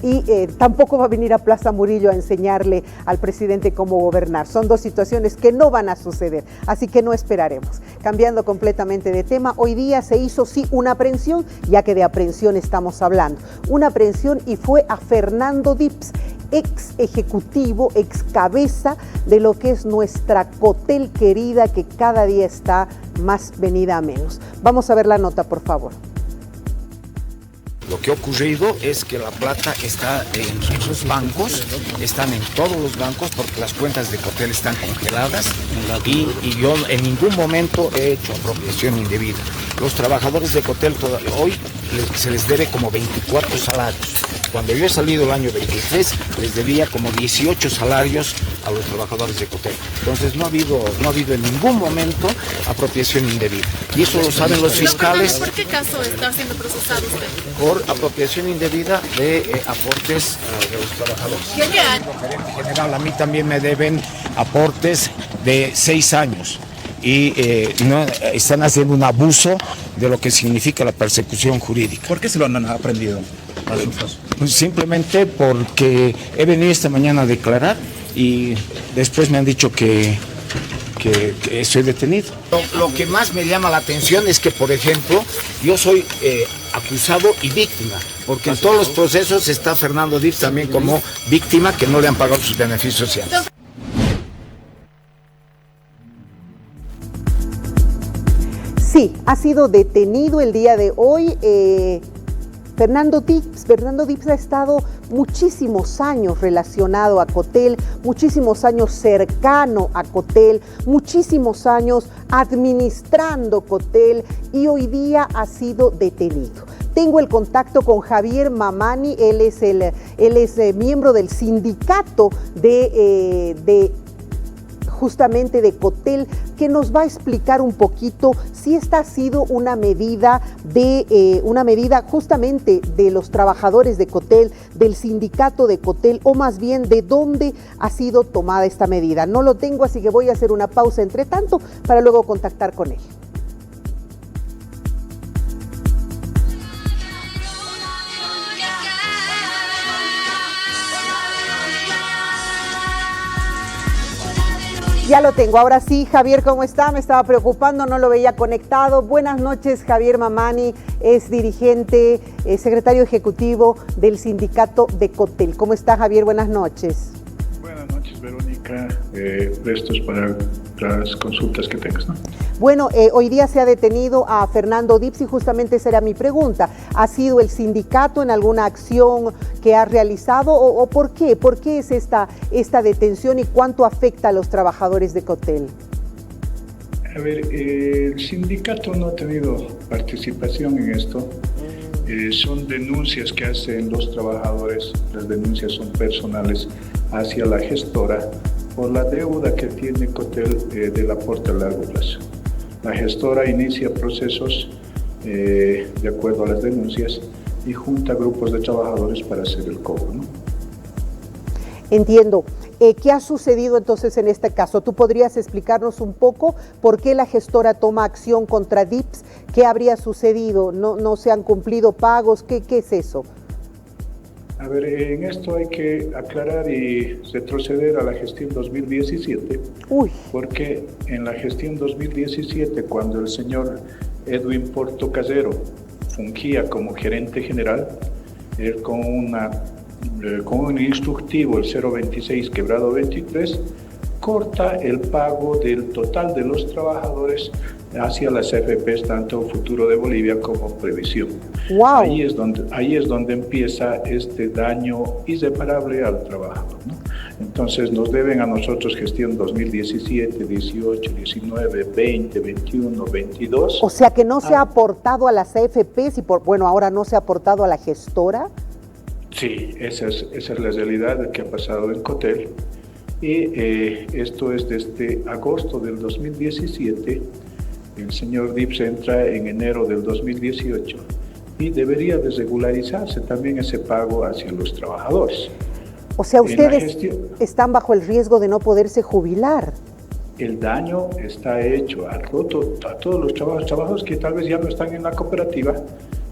Speaker 1: y tampoco va a venir a Plaza Murillo a enseñarle al presidente cómo gobernar. Son dos situaciones que no van a suceder, así que no esperaremos. Cambiando completamente de tema, hoy día se hizo sí una aprehensión, ya que de aprehensión estamos hablando. Una aprehensión y fue a Fernando Dips, ex ejecutivo, ex cabeza de lo que es nuestra Cotel querida, que cada día está más venida a menos. Vamos a ver la nota, por favor.
Speaker 9: Lo que ha ocurrido es que la plata está en los bancos, están en todos los bancos porque las cuentas de Cotel están congeladas y yo en ningún momento he hecho apropiación indebida. Los trabajadores de Cotel hoy se les debe como 24 salarios. Cuando yo he salido el año 23, les debía como 18 salarios a los trabajadores de Cotel. Entonces no ha habido en ningún momento apropiación indebida. Y eso lo saben los fiscales.
Speaker 10: ¿Por qué caso está siendo procesado usted?
Speaker 9: Por apropiación indebida de aportes de los trabajadores.
Speaker 10: ¿Qué año?
Speaker 9: En general, a mí también me deben aportes de 6 años. Y no, están haciendo un abuso de lo que significa la persecución jurídica.
Speaker 11: ¿Por qué se lo han aprendido?
Speaker 9: Pues simplemente porque he venido esta mañana a declarar y después me han dicho que estoy detenido. Lo que más me llama la atención es que, por ejemplo, yo soy acusado y víctima, porque en todos los procesos está Fernando Dips también como víctima que no le han pagado sus beneficios sociales.
Speaker 1: Sí, ha sido detenido el día de hoy. Fernando Dips ha estado muchísimos años relacionado a Cotel, muchísimos años cercano a Cotel, muchísimos años administrando Cotel y hoy día ha sido detenido. Tengo el contacto con Javier Mamani, él es miembro del sindicato justamente de Cotel, que nos va a explicar un poquito si esta ha sido una medida justamente de los trabajadores de Cotel, del sindicato de Cotel, o más bien de dónde ha sido tomada esta medida. No lo tengo, así que voy a hacer una pausa entre tanto para luego contactar con él. Ya lo tengo, ahora sí. Javier, ¿cómo está? Me estaba preocupando, no lo veía conectado. Buenas noches, Javier Mamani, es dirigente, secretario ejecutivo del sindicato de Cotel. ¿Cómo está, Javier? Buenas noches.
Speaker 12: Buenas noches, Verónica. Prestos para las consultas que tengas, ¿no?
Speaker 1: Bueno, hoy día se ha detenido a Fernando Dips y justamente esa era mi pregunta. ¿Ha sido el sindicato en alguna acción que ha realizado o por qué? ¿Por qué es esta detención y cuánto afecta a los trabajadores de Cotel?
Speaker 12: A ver, el sindicato no ha tenido participación en esto. Son denuncias que hacen los trabajadores, las denuncias son personales hacia la gestora por la deuda que tiene Cotel del aporte a largo plazo. La gestora inicia procesos de acuerdo a las denuncias y junta grupos de trabajadores para hacer el cobro, ¿no?
Speaker 1: Entiendo. ¿Qué ha sucedido entonces en este caso? ¿Tú podrías explicarnos un poco por qué la gestora toma acción contra Dips? ¿Qué habría sucedido? ¿No se han cumplido pagos? ¿Qué es eso?
Speaker 12: A ver, en esto hay que aclarar y retroceder a la gestión 2017, porque en la gestión 2017, cuando el señor Edwin Portocasero fungía como gerente general, él con un instructivo, el 026/23, corta el pago del total de los trabajadores hacia las AFPs, tanto Futuro de Bolivia como Previsión.
Speaker 1: Wow.
Speaker 12: Ahí es donde empieza este daño irreparable al trabajador, ¿no? Entonces nos deben a nosotros gestión 2017, 18, 19, 20, 21, 22.
Speaker 1: O sea que no se ha aportado a las AFPs y ahora no se ha aportado a la gestora.
Speaker 12: Sí, esa es la realidad que ha pasado en Cotel. Y esto es desde agosto del 2017. El señor Dips entra en enero del 2018 y debería de regularizarse también ese pago hacia los trabajadores.
Speaker 1: O sea, ustedes están bajo el riesgo de no poderse jubilar.
Speaker 12: El daño está hecho a todos los trabajadores que tal vez ya no están en la cooperativa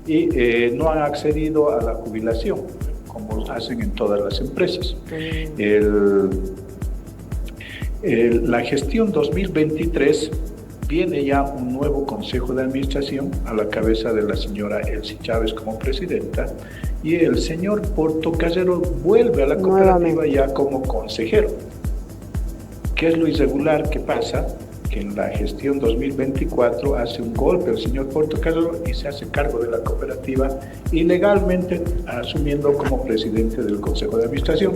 Speaker 12: y no han accedido a la jubilación, como hacen en todas las empresas. La gestión 2023 viene ya un nuevo consejo de administración a la cabeza de la señora Elsie Chávez como presidenta, y el señor Portocasero vuelve a la cooperativa ya como consejero. ¿Qué es lo irregular que pasa? Que en la gestión 2024 hace un golpe el señor Portocasero y se hace cargo de la cooperativa ilegalmente, asumiendo como presidente del consejo de administración.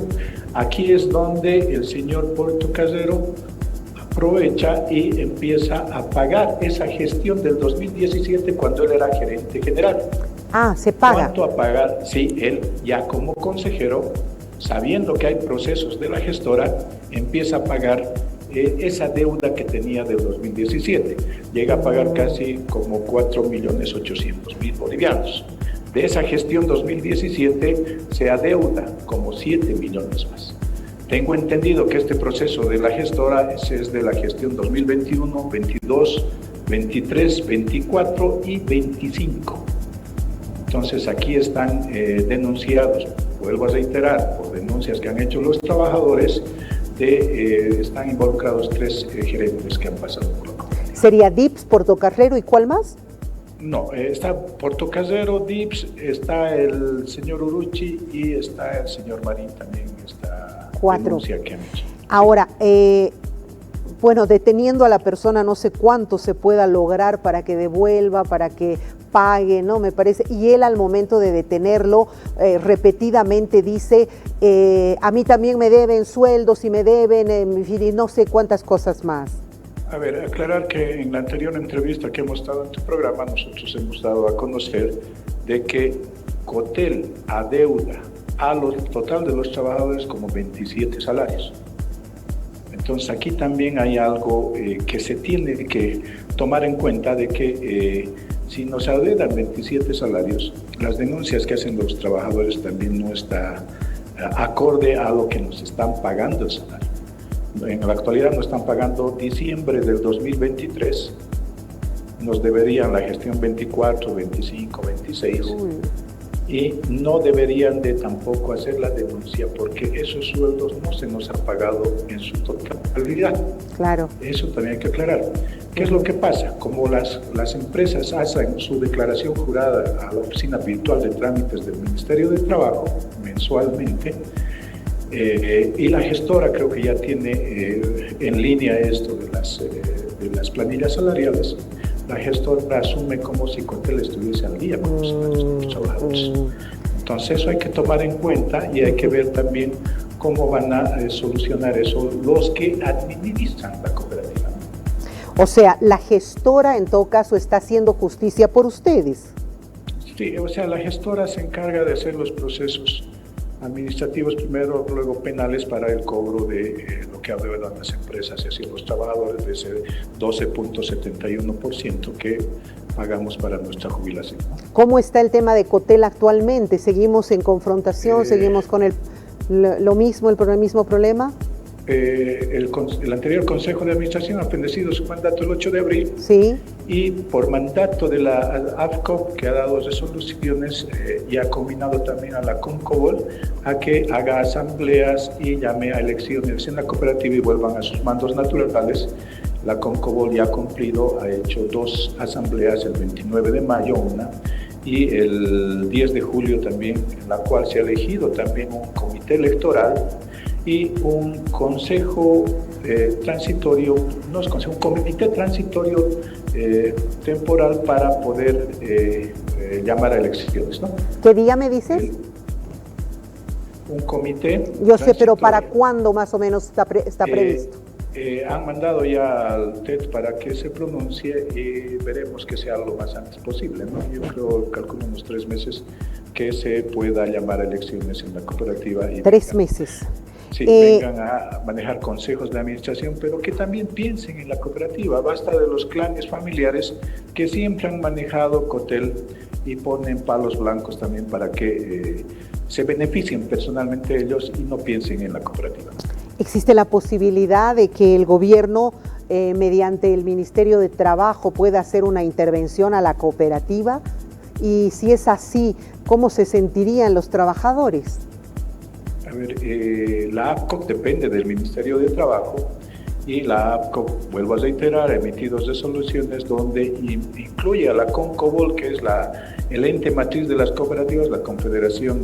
Speaker 12: Aquí es donde el señor Portocasero aprovecha y empieza a pagar esa gestión del 2017 cuando él era gerente general.
Speaker 1: Se paga.
Speaker 12: ¿Cuánto a pagar? Sí, él ya como consejero, sabiendo que hay procesos de la gestora, empieza a pagar esa deuda que tenía del 2017. Llega a pagar casi como 4.800.000 bolivianos. De esa gestión 2017 se adeuda como 7 millones más. Tengo entendido que este proceso de la gestora es de la gestión 2021, 22, 23, 24 y 25. Entonces aquí están denunciados, vuelvo a reiterar, por denuncias que han hecho los trabajadores, están involucrados 3 gerentes que han pasado por la comunidad.
Speaker 1: ¿Sería Dips, Portocasero y cuál más?
Speaker 12: No, está Portocasero, Dips, está el señor Uruchi y está el señor Marín también, esta
Speaker 1: 4.
Speaker 12: denuncia que han hecho.
Speaker 1: Ahora, deteniendo a la persona, no sé cuánto se pueda lograr para que devuelva, para que pague, ¿no? Me parece. Y él al momento de detenerlo, repetidamente dice, a mí también me deben sueldos y me deben, y no sé cuántas cosas más.
Speaker 12: A ver, aclarar que en la anterior entrevista que hemos estado en tu programa, nosotros hemos dado a conocer de que Cotel adeuda al total de los trabajadores como 27 salarios. Entonces aquí también hay algo que se tiene que tomar en cuenta de que si nos adeudan 27 salarios, las denuncias que hacen los trabajadores también no está acorde a lo que nos están pagando el salario. En la actualidad nos están pagando diciembre del 2023, nos deberían la gestión 24, 25, 26 y no deberían de tampoco hacer la denuncia porque esos sueldos no se nos han pagado en su totalidad.
Speaker 1: Claro.
Speaker 12: Eso también hay que aclarar. ¿Qué es lo que pasa? Como las empresas hacen su declaración jurada a la oficina virtual de trámites del Ministerio de Trabajo mensualmente, y la gestora creo que ya tiene en línea esto de las planillas salariales. La gestora asume como si Cotel estuviese al día con los salarios de los trabajadores. Entonces eso hay que tomar en cuenta y hay que ver también cómo van a solucionar eso los que administran la cooperativa.
Speaker 1: O sea, la gestora en todo caso está haciendo justicia por ustedes.
Speaker 12: Sí, o sea, la gestora se encarga de hacer los procesos administrativos primero, luego penales para el cobro de lo que adeudan las empresas y así los trabajadores de ese 12.71% que pagamos para nuestra jubilación.
Speaker 1: ¿Cómo está el tema de Cotel actualmente? ¿Seguimos en confrontación? ¿Seguimos con el mismo problema?
Speaker 12: El anterior Consejo de Administración ha fenecido su mandato el 8 de abril.
Speaker 1: Sí.
Speaker 12: Y por mandato de la AFCOP, que ha dado resoluciones y ha combinado también a la CONCOBOL a que haga asambleas y llame a elecciones en la cooperativa y vuelvan a sus mandos naturales. La CONCOBOL ya ha cumplido, ha hecho 2 asambleas, el 29 de mayo una y el 10 de julio también, en la cual se ha elegido también un comité electoral y un consejo transitorio, no es consejo, un comité transitorio temporal para poder llamar a elecciones, ¿no?
Speaker 1: ¿Qué día me dices?
Speaker 12: Un comité.
Speaker 1: Yo sé, pero ¿para cuándo más o menos está previsto?
Speaker 12: Han mandado ya al TED para que se pronuncie y veremos que sea lo más antes posible, ¿no? Yo calculo unos 3 meses que se pueda llamar a elecciones en la cooperativa. Y
Speaker 1: 3 meses.
Speaker 12: Sí, vengan a manejar consejos de administración, pero que también piensen en la cooperativa. Basta de los clanes familiares que siempre han manejado Cotel y ponen palos blancos también para que se beneficien personalmente ellos y no piensen en la cooperativa.
Speaker 1: ¿Existe la posibilidad de que el gobierno, mediante el Ministerio de Trabajo, pueda hacer una intervención a la cooperativa? Y si es así, ¿cómo se sentirían los trabajadores?
Speaker 12: A ver, la AFCOP depende del Ministerio de Trabajo y la AFCOP, vuelvo a reiterar, ha emitido resoluciones donde incluye a la CONCOBOL, que es el ente matriz de las cooperativas, la Confederación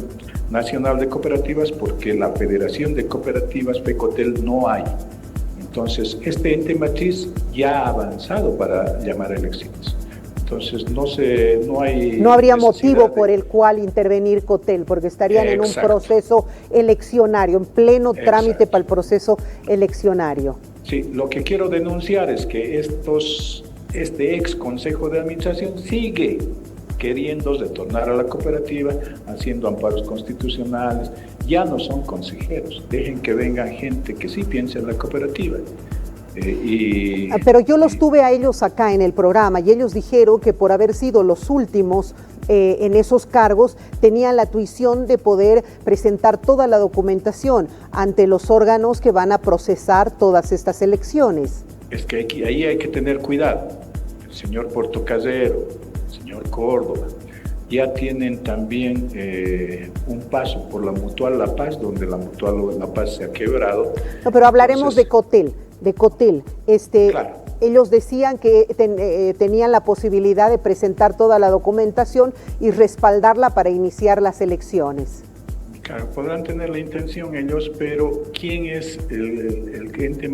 Speaker 12: Nacional de Cooperativas, porque la Federación de Cooperativas, FECOTEL, no hay. Entonces, este ente matriz ya ha avanzado para llamar a elecciones. Entonces, no habría
Speaker 1: motivo por el cual intervenir Cotel, porque estarían en un proceso eleccionario, en pleno trámite para el proceso eleccionario.
Speaker 12: Sí, lo que quiero denunciar es que este ex Consejo de Administración sigue queriendo retornar a la cooperativa, haciendo amparos constitucionales. Ya no son consejeros, dejen que vengan gente que sí piense en la cooperativa.
Speaker 1: Pero yo los tuve a ellos acá en el programa y ellos dijeron que por haber sido los últimos en esos cargos tenían la tuición de poder presentar toda la documentación ante los órganos que van a procesar todas estas elecciones.
Speaker 12: Es que ahí hay que tener cuidado. El señor Portocarrero, el señor Córdoba, ya tienen también un paso por la Mutual La Paz, donde la Mutual La Paz se ha quebrado.
Speaker 1: No, pero hablaremos de Cotel. Claro. Ellos decían que tenían la posibilidad de presentar toda la documentación y respaldarla para iniciar las elecciones.
Speaker 12: Claro, podrán tener la intención ellos, pero ¿quién es el ente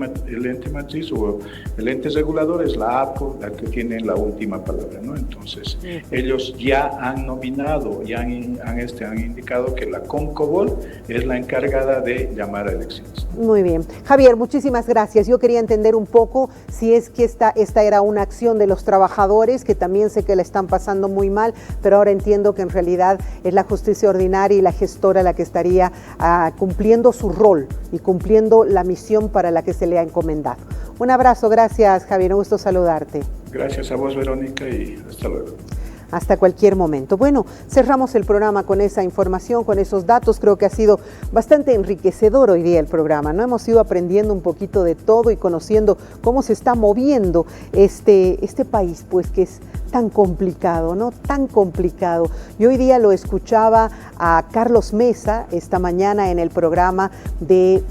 Speaker 12: matriz o el ente regulador? Es la APCO la que tiene la última palabra, ¿no? Entonces, ellos ya han nominado, ya han indicado que la CONCOBOL es la encargada de llamar a elecciones.
Speaker 1: Muy bien. Javier, muchísimas gracias. Yo quería entender un poco si es que esta era una acción de los trabajadores, que también sé que la están pasando muy mal, pero ahora entiendo que en realidad es la justicia ordinaria y la gestora la que estaría cumpliendo su rol y cumpliendo la misión para la que se le ha encomendado. Un abrazo, gracias Javier, un gusto saludarte.
Speaker 12: Gracias a vos, Verónica, y hasta luego.
Speaker 1: Hasta cualquier momento. Bueno, cerramos el programa con esa información, con esos datos. Creo que ha sido bastante enriquecedor hoy día el programa, ¿no? Hemos ido aprendiendo un poquito de todo y conociendo cómo se está moviendo este país, pues que es tan complicado, ¿no? Tan complicado. Yo hoy día lo escuchaba a Carlos Mesa esta mañana en el programa de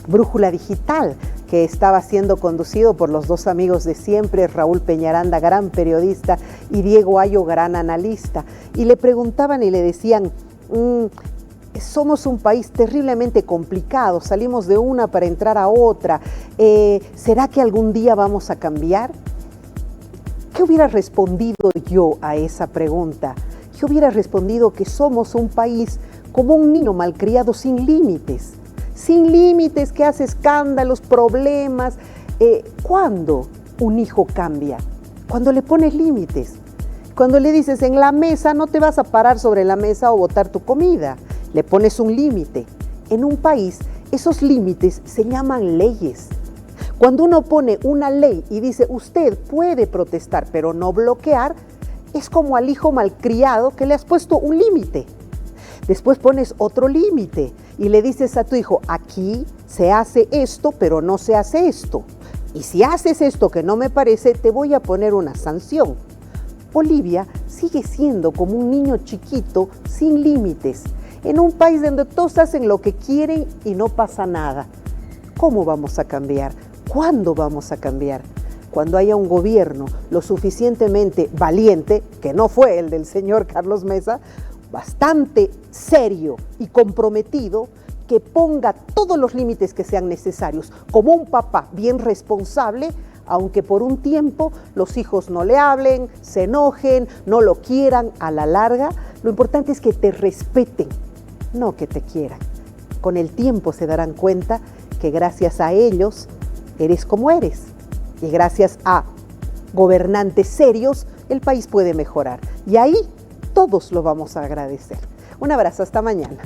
Speaker 1: Brújula Digital, que estaba siendo conducido por los dos amigos de siempre, Raúl Peñaranda, gran periodista, y Diego Ayo, gran analista. Y le preguntaban y le decían, somos un país terriblemente complicado, salimos de una para entrar a otra, ¿será que algún día vamos a cambiar? ¿Qué hubiera respondido yo a esa pregunta? Yo hubiera respondido que somos un país como un niño malcriado sin límites, que hace escándalos, problemas. ¿Cuándo un hijo cambia? Cuando le pones límites, cuando le dices en la mesa no te vas a parar sobre la mesa o botar tu comida, le pones un límite. En un país esos límites se llaman leyes. Cuando uno pone una ley y dice usted puede protestar pero no bloquear, es como al hijo malcriado que le has puesto un límite. Después pones otro límite y le dices a tu hijo, aquí Se hace esto, pero no se hace esto. Y si haces esto que no me parece, te voy a poner una sanción. Bolivia sigue siendo como un niño chiquito sin límites, en un país donde todos hacen lo que quieren y no pasa nada. ¿Cómo vamos a cambiar? ¿Cuándo vamos a cambiar? Cuando haya un gobierno lo suficientemente valiente, que no fue el del señor Carlos Mesa, bastante serio y comprometido, que ponga todos los límites que sean necesarios, como un papá bien responsable, aunque por un tiempo los hijos no le hablen, se enojen, no lo quieran a la larga. Lo importante es que te respeten, no que te quieran. Con el tiempo se darán cuenta que gracias a ellos eres como eres. Y gracias a gobernantes serios, el país puede mejorar. Y ahí todos lo vamos a agradecer. Un abrazo, hasta mañana.